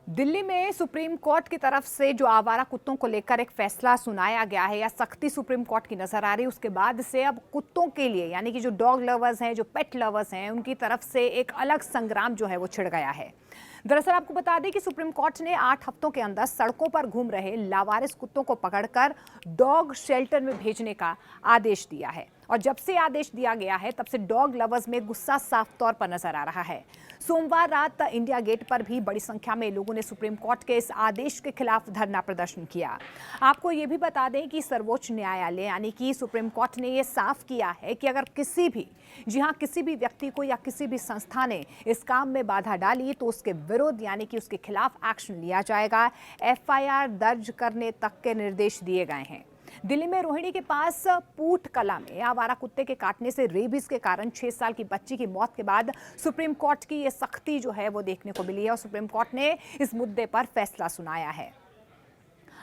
दिल्ली में supreme court की तरफ से जो आवारा कुत्तों को लेकर एक फैसला सुनाया गया है या सख्ती सुप्रीम कोर्ट की नजर आ रही है, उसके बाद से अब कुत्तों के लिए यानी कि जो डॉग लवर्स हैं, जो पेट लवर्स हैं, उनकी तरफ से एक अलग संग्राम जो है वो छिड़ गया है। दरअसल आपको बता दें कि सुप्रीम कोर्ट ने 8 हफ्तों के अंदर सड़कों पर घूम रहे लावारिस कुत्तों को पकड़कर डॉग शेल्टर में भेजने का आदेश दिया है। और जब से आदेश दिया गया है तब से डॉग लवर्स में गुस्सा साफ तौर पर नजर आ रहा है। सोमवार रात इंडिया गेट पर भी बड़ी संख्या में लोगों ने सुप्रीम कोर्ट के इस आदेश के खिलाफ धरना प्रदर्शन किया। आपको ये भी बता दें कि सर्वोच्च न्यायालय यानी कि सुप्रीम कोर्ट ने ये साफ किया है कि अगर किसी भी व्यक्ति को या किसी भी संस्था ने इस काम में बाधा डाली तो उसके विरुद्ध यानी कि उसके खिलाफ एक्शन लिया जाएगा। एफआईआर दर्ज करने तक के निर्देश दिए गए हैं। दिल्ली में रोहिणी के पास पूट कला में आवारा कुत्ते के काटने से रेबीज के कारण 6 साल की बच्ची की मौत के बाद सुप्रीम कोर्ट की ये सख्ती जो है वो देखने को मिली है और सुप्रीम कोर्ट ने इस मुद्दे पर फैसला सुनाया है।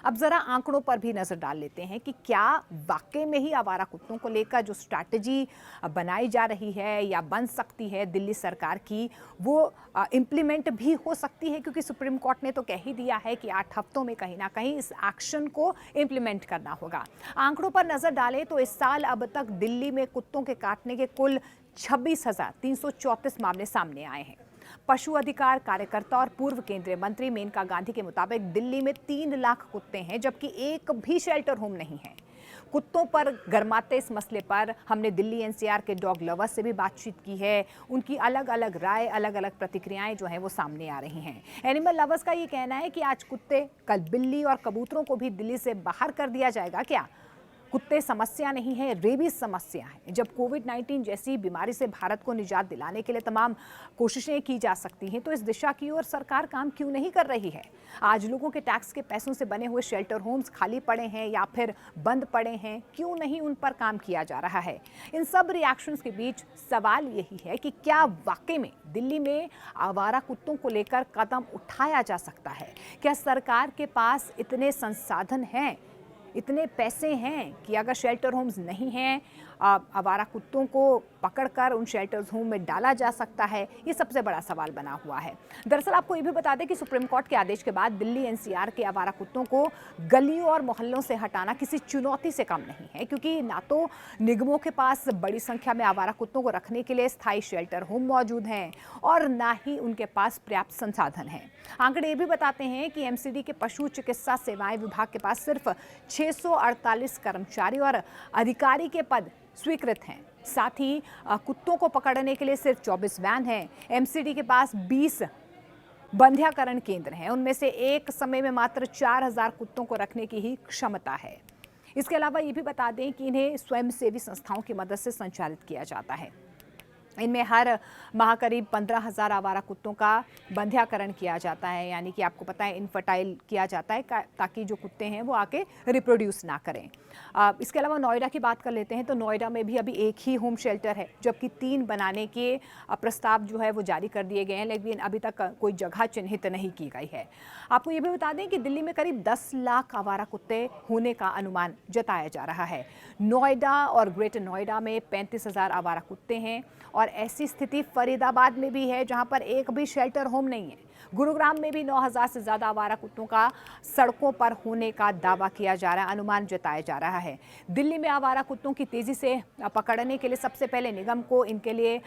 अब जरा आंकड़ों पर भी नजर डाल लेते हैं कि क्या वाकई में ही आवारा कुत्तों को लेकर जो स्ट्रैटेजी बनाई जा रही है या बन सकती है दिल्ली सरकार की, वो इम्प्लीमेंट भी हो सकती है, क्योंकि सुप्रीम कोर्ट ने तो कह ही दिया है कि 8 हफ्तों में कहीं ना कहीं इस एक्शन को इम्प्लीमेंट करना होगा। आंकड़ों पर नजर डालें तो इस साल अब तक दिल्ली में कुत्तों के काटने के कुल 26,334 मामले सामने आए हैं। पशु अधिकार कार्यकर्ता और पूर्व केंद्रीय मंत्री मेनका गांधी के मुताबिक दिल्ली में 3 लाख कुत्ते हैं, जबकि एक भी शेल्टर होम नहीं है। कुत्तों पर गरमाते इस मसले पर हमने दिल्ली एनसीआर के डॉग लवर्स से भी बातचीत की है। उनकी अलग अलग राय, अलग अलग प्रतिक्रियाएं जो हैं वो सामने आ रही हैं। एनिमल लवर्स का ये कहना है कि आज कुत्ते, कल बिल्ली और कबूतरों को भी दिल्ली से बाहर कर दिया जाएगा क्या? कुत्ते समस्या नहीं है, रेबीज समस्या है। जब कोविड-19 जैसी बीमारी से भारत को निजात दिलाने के लिए तमाम कोशिशें की जा सकती हैं, तो इस दिशा की ओर सरकार काम क्यों नहीं कर रही है? आज लोगों के टैक्स के पैसों से बने हुए शेल्टर होम्स खाली पड़े हैं या फिर बंद पड़े हैं, क्यों नहीं उन पर काम किया जा रहा है? इन सब रिएक्शंस के बीच सवाल यही है कि क्या वाकई में दिल्ली में आवारा कुत्तों को लेकर कदम उठाया जा सकता है? क्या सरकार के पास इतने संसाधन हैं, इतने पैसे हैं कि अगर शेल्टर होम्स नहीं हैं, आवारा कुत्तों को पकड़कर उन शेल्टर्स होम में डाला जा सकता है? ये सबसे बड़ा सवाल बना हुआ है। दरअसल आपको ये भी बता दें कि सुप्रीम कोर्ट के आदेश के बाद दिल्ली एनसीआर के आवारा कुत्तों को गलियों और मोहल्लों से हटाना किसी चुनौती से कम नहीं है, क्योंकि ना तो निगमों के पास बड़ी संख्या में आवारा कुत्तों को रखने के लिए स्थायी शेल्टर होम मौजूद हैं और ना ही उनके पास पर्याप्त संसाधन हैं। आंकड़े ये भी बताते हैं कि एमसीडी के पशु चिकित्सा सेवाएं विभाग के पास सिर्फ 648 कर्मचारी और अधिकारी के पद स्वीकृत हैं। साथ ही कुत्तों को पकड़ने के लिए सिर्फ 24 वैन हैं। एमसीडी के पास 20 बंध्याकरण केंद्र हैं, उनमें से एक समय में मात्र 4000 कुत्तों को रखने की ही क्षमता है। इसके अलावा ये भी बता दें कि इन्हें स्वयंसेवी संस्थाओं की मदद से संचालित किया जाता है। इनमें हर माह करीब 15,000 आवारा कुत्तों का बंध्याकरण किया जाता है, यानी कि आपको पता है इनफर्टाइल किया जाता है ताकि जो कुत्ते हैं वो आके रिप्रोड्यूस ना करें। इसके अलावा नोएडा की बात कर लेते हैं तो नोएडा में भी अभी एक ही होम शेल्टर है, जबकि 3 बनाने के प्रस्ताव जो है वो जारी कर दिए गए हैं, लेकिन अभी तक कोई जगह चिन्हित नहीं की गई है। आपको ये भी बता दें कि दिल्ली में करीब 10 लाख आवारा कुत्ते होने का अनुमान जताया जा रहा है। नोएडा और ग्रेटर नोएडा में 35,000 आवारा कुत्ते हैं और ऐसी स्थिति फरीदाबाद में भी है, जहां पर एक भी शेल्टर होम नहीं है। गुरुग्राम में भी 9,000 से ज्यादा आवारा कुत्तों का सड़कों पर होने का दावा किया जा रहा है, अनुमान जताया जा रहा है। दिल्ली में आवारा कुत्तों की तेजी से पकड़ने के लिए सबसे पहले निगम को इनके लिए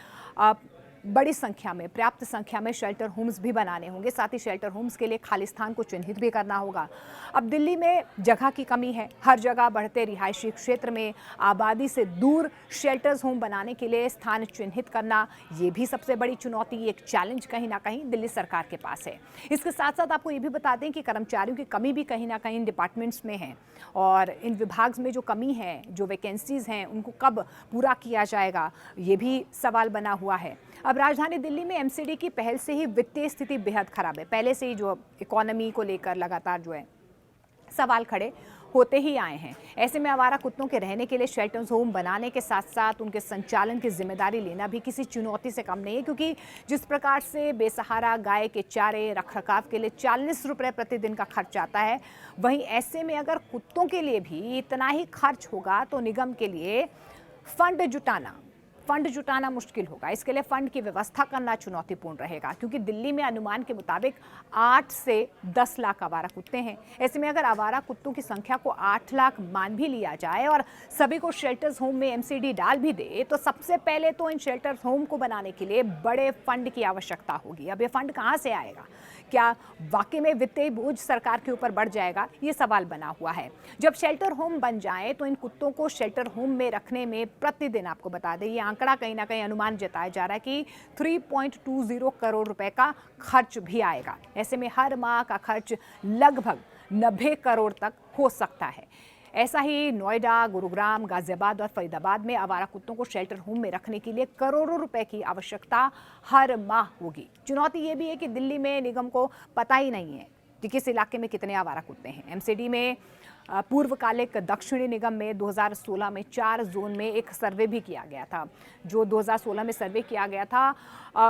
बड़ी संख्या में, पर्याप्त संख्या में शेल्टर होम्स भी बनाने होंगे। साथ ही शेल्टर होम्स के लिए खाली स्थान को चिन्हित भी करना होगा। अब दिल्ली में जगह की कमी है। हर जगह बढ़ते रिहायशी क्षेत्र में आबादी से दूर शेल्टर्स होम बनाने के लिए स्थान चिन्हित करना, ये भी सबसे बड़ी चुनौती, एक चैलेंज कहीं ना कहीं दिल्ली सरकार के पास है। इसके साथ साथ आपको ये भी बता दें कि कर्मचारियों की कमी भी कहीं ना कहीं डिपार्टमेंट्स में है और इन विभाग में जो कमी है, जो वैकेंसीज हैं, उनको कब पूरा किया जाएगा, ये भी सवाल बना हुआ है। अब राजधानी दिल्ली में एमसीडी की पहल से ही वित्तीय स्थिति बेहद खराब है। पहले से ही जो इकोनॉमी को लेकर लगातार जो है सवाल खड़े होते ही आए हैं। ऐसे में आवारा कुत्तों के रहने के लिए शेल्टर्स होम बनाने के साथ साथ उनके संचालन की जिम्मेदारी लेना भी किसी चुनौती से कम नहीं है, क्योंकि जिस प्रकार से बेसहारा गाय के चारे रखरखाव के लिए 40 रुपये प्रतिदिन का खर्च आता है, वहीं ऐसे में अगर कुत्तों के लिए भी इतना ही खर्च होगा तो निगम के लिए फंड जुटाना, फंड जुटाना मुश्किल होगा। इसके लिए फंड की व्यवस्था करना चुनौतीपूर्ण रहेगा, क्योंकि दिल्ली में अनुमान के मुताबिक 8 से 10 लाख आवारा कुत्ते हैं। ऐसे में अगर आवारा कुत्तों की संख्या को 8 लाख मान भी लिया जाए और सभी को शेल्टर्स होम में एमसीडी डाल भी दे, तो सबसे पहले तो इन शेल्टर्स होम को बनाने के लिए बड़े फंड की आवश्यकता होगी। अब ये फंड कहाँ से आएगा? क्या वाकई में वित्तीय बोझ सरकार के ऊपर बढ़ जाएगा? ये सवाल बना हुआ है। जब शेल्टर होम बन जाए तो इन कुत्तों को शेल्टर होम में रखने में प्रतिदिन, आपको बता दें, ये आंकड़ा कहीं ना कहीं अनुमान जताया जा रहा है कि 3.20 करोड़ रुपए का खर्च भी आएगा। ऐसे में हर माह का खर्च लगभग 90 करोड़ तक हो सकता है। ऐसा ही नोएडा, गुरुग्राम, गाजियाबाद और फरीदाबाद में आवारा कुत्तों को शेल्टर होम में रखने के लिए करोड़ों रुपए की आवश्यकता हर माह होगी। चुनौती ये भी है कि दिल्ली में निगम को पता ही नहीं है कि किस इलाके में कितने आवारा कुत्ते हैं। एमसीडी में पूर्वकालिक दक्षिणी निगम में 2016 में 4 जोन में एक सर्वे भी किया गया था। जो 2016 में सर्वे किया गया था,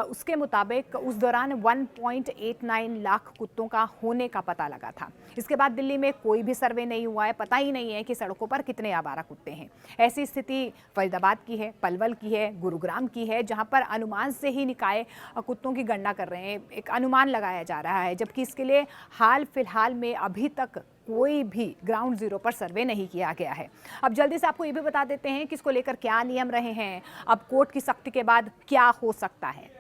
उसके मुताबिक उस दौरान 1.89 लाख कुत्तों का होने का पता लगा था। इसके बाद दिल्ली में कोई भी सर्वे नहीं हुआ है, पता ही नहीं है कि सड़कों पर कितने आवारा कुत्ते हैं। ऐसी स्थिति फरीदाबाद की है, पलवल की है, गुरुग्राम की है, जहां पर अनुमान से ही निकाय कुत्तों की गणना कर रहे हैं, एक अनुमान लगाया जा रहा है, जबकि इसके लिए हाल फिलहाल में अभी तक कोई भी ग्राउंड जीरो पर सर्वे नहीं किया गया है। अब जल्दी से आपको ये भी बता देते हैं कि इसको लेकर क्या नियम रहे हैं, अब कोर्ट की सख्ती के बाद क्या हो सकता है।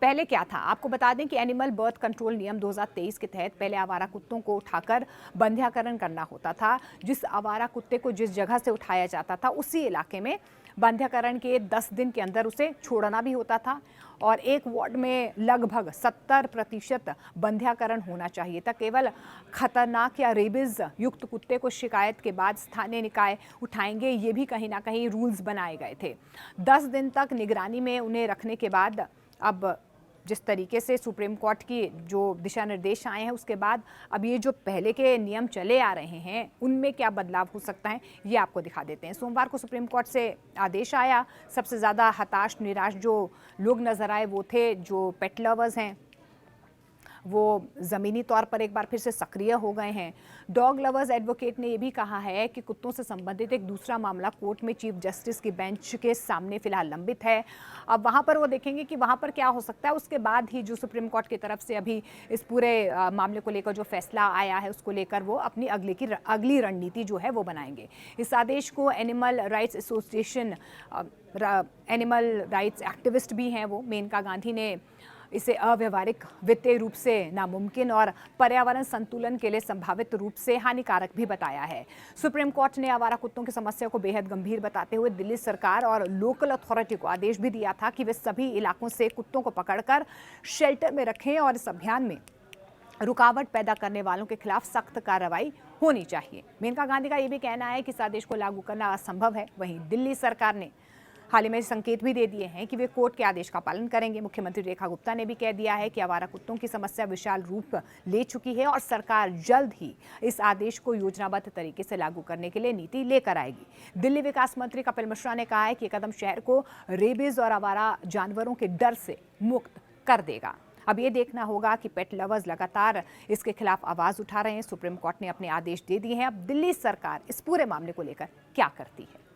पहले क्या था, आपको बता दें कि एनिमल बर्थ कंट्रोल नियम 2023 के तहत पहले आवारा कुत्तों को उठाकर बंध्याकरण करना होता था। जिस आवारा कुत्ते को जिस जगह से उठाया जाता था उसी इलाके में बंध्याकरण के 10 दिन के अंदर उसे छोड़ना भी होता था, और एक वार्ड में लगभग 70% बंध्याकरण होना चाहिए था। केवल खतरनाक या रेबिज युक्त कुत्ते को शिकायत के बाद स्थानीय निकाय उठाएंगे, ये भी कहीं ना कहीं रूल्स बनाए गए थे। 10 दिन तक निगरानी में उन्हें रखने के बाद, अब जिस तरीके से सुप्रीम कोर्ट की जो दिशा निर्देश आए हैं उसके बाद अब ये जो पहले के नियम चले आ रहे हैं उनमें क्या बदलाव हो सकता है, ये आपको दिखा देते हैं। सोमवार को सुप्रीम कोर्ट से आदेश आया। सबसे ज़्यादा हताश, निराश जो लोग नजर आए वो थे जो पेट लवर्स हैं, वो ज़मीनी तौर पर एक बार फिर से सक्रिय हो गए हैं। डॉग लवर्स एडवोकेट ने यह भी कहा है कि कुत्तों से संबंधित एक दूसरा मामला कोर्ट में चीफ जस्टिस की बेंच के सामने फिलहाल लंबित है। अब वहां पर वो देखेंगे कि वहां पर क्या हो सकता है। उसके बाद ही जो सुप्रीम कोर्ट की तरफ से अभी इस पूरे मामले को लेकर जो फैसला आया है उसको लेकर वो अपनी अगली रणनीति जो है वो बनाएंगे। इस आदेश को animal rights association, animal rights activist भी हैं वो, मेनका गांधी ने इसे अव्यवहारिक, वित्तीय रूप से नामुमकिन और पर्यावरण संतुलन के लिए संभावित रूप से हानिकारक भी बताया है। सुप्रीम कोर्ट ने आवारा कुत्तों की समस्या को बेहद गंभीर बताते हुए दिल्ली सरकार और लोकल अथॉरिटी को आदेश भी दिया था कि वे सभी इलाकों से कुत्तों को पकड़कर शेल्टर में रखें और इस अभियान में रुकावट पैदा करने वालों के खिलाफ सख्त कार्रवाई होनी चाहिए। मेनका गांधी का यह भी कहना है कि इस आदेश को लागू करना असंभव है। वहीं दिल्ली सरकार ने हाल ही में संकेत भी दे दिए हैं कि वे कोर्ट के आदेश का पालन करेंगे। मुख्यमंत्री रेखा गुप्ता ने भी कह दिया है कि आवारा कुत्तों की समस्या विशाल रूप ले चुकी है और सरकार जल्द ही इस आदेश को योजनाबद्ध तरीके से लागू करने के लिए नीति लेकर आएगी। दिल्ली विकास मंत्री कपिल मिश्रा ने कहा है कि ये कदम शहर को रेबीज और आवारा जानवरों के डर से मुक्त कर देगा। अब ये देखना होगा कि पेट लवर्स लगातार इसके खिलाफ आवाज उठा रहे हैं। सुप्रीम कोर्ट ने अपने आदेश दे दिए हैं। अब दिल्ली सरकार इस पूरे मामले को लेकर क्या करती है।